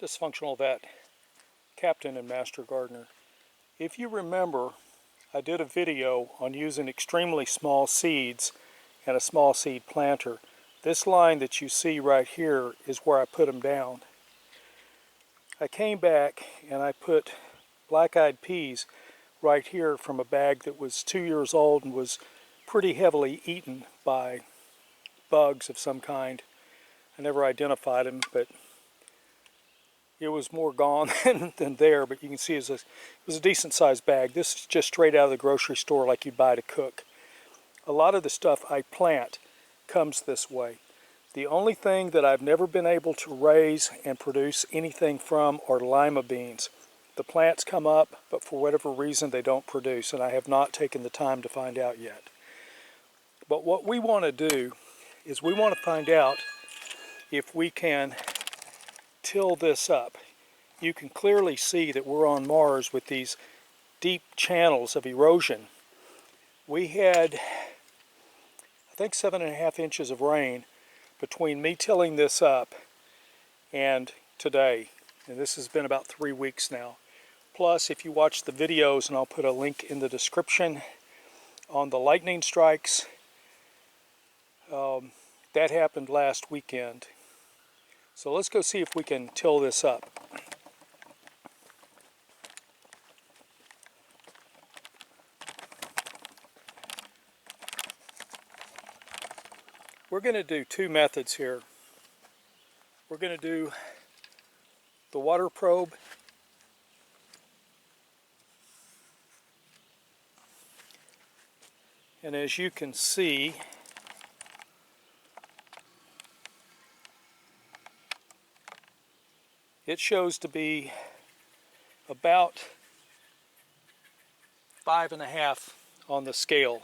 Dysfunctional Vet, Captain and Master Gardener. If you remember, I did a video on using extremely small seeds and a small seed planter. This line that you see right here is where I put them down. I came back and I put black-eyed peas right here from a bag that was 2 years old and was pretty heavily eaten by bugs of some kind. I never identified them, but it was more gone than there, but you can see it was a decent sized bag. This is just straight out of the grocery store like you'd buy to cook. A lot of the stuff I plant comes this way. The only thing that I've never been able to raise and produce anything from are lima beans. The plants come up, but for whatever reason they don't produce, and I have not taken the time to find out yet. But what we want to do is we want to find out if we can till this up. You can clearly see that we're on Mars with these deep channels of erosion. We had, I think, 7.5 inches of rain between me tilling this up and today. And this has been about 3 weeks now. Plus, if you watch the videos, and I'll put a link in the description, on the lightning strikes, that happened last weekend. So let's go see if we can till this up. We're going to do two methods here. We're going to do the water probe and as you can see, it shows to be about 5.5 on the scale.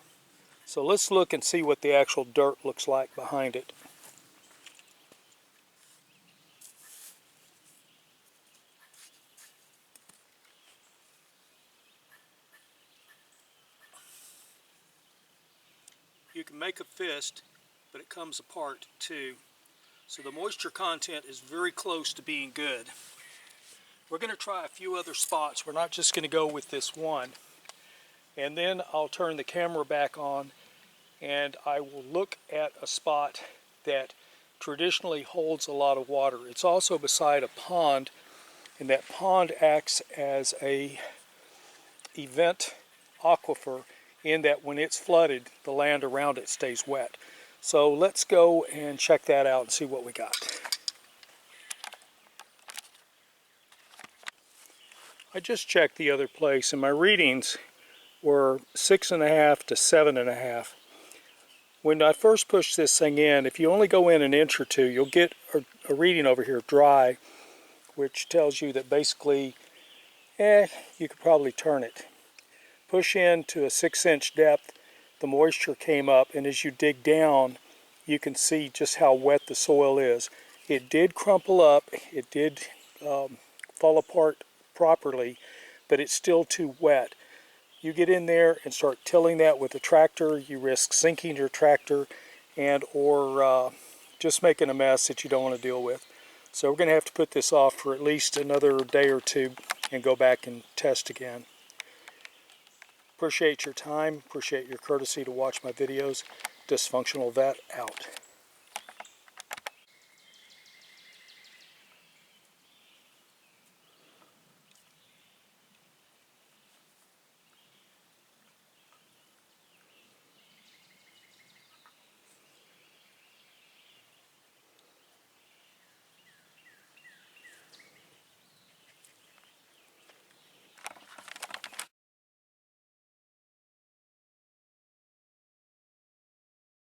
So let's look and see what the actual dirt looks like behind it. You can make a fist, but it comes apart too. So the moisture content is very close to being good. We're going to try a few other spots. We're not just going to go with this one. And then I'll turn the camera back on and I will look at a spot that traditionally holds a lot of water. It's also beside a pond, and that pond acts as a event aquifer in that when it's flooded, the land around it stays wet. So let's go and check that out and see what we got. I just checked the other place and my readings were 6.5 to 7.5. When I first pushed this thing in, if you only go in an inch or two, you'll get a reading over here, dry, which tells you that basically, you could probably turn it. Push in to a 6-inch depth, the moisture came up, and as you dig down, you can see just how wet the soil is. It did crumple up, it did fall apart properly, but it's still too wet. You get in there and start tilling that with a tractor, you risk sinking your tractor and or just making a mess that you don't want to deal with. So we're going to have to put this off for at least another day or two and go back and test again. Appreciate your time, appreciate your courtesy to watch my videos. Dysfunctional Vet out.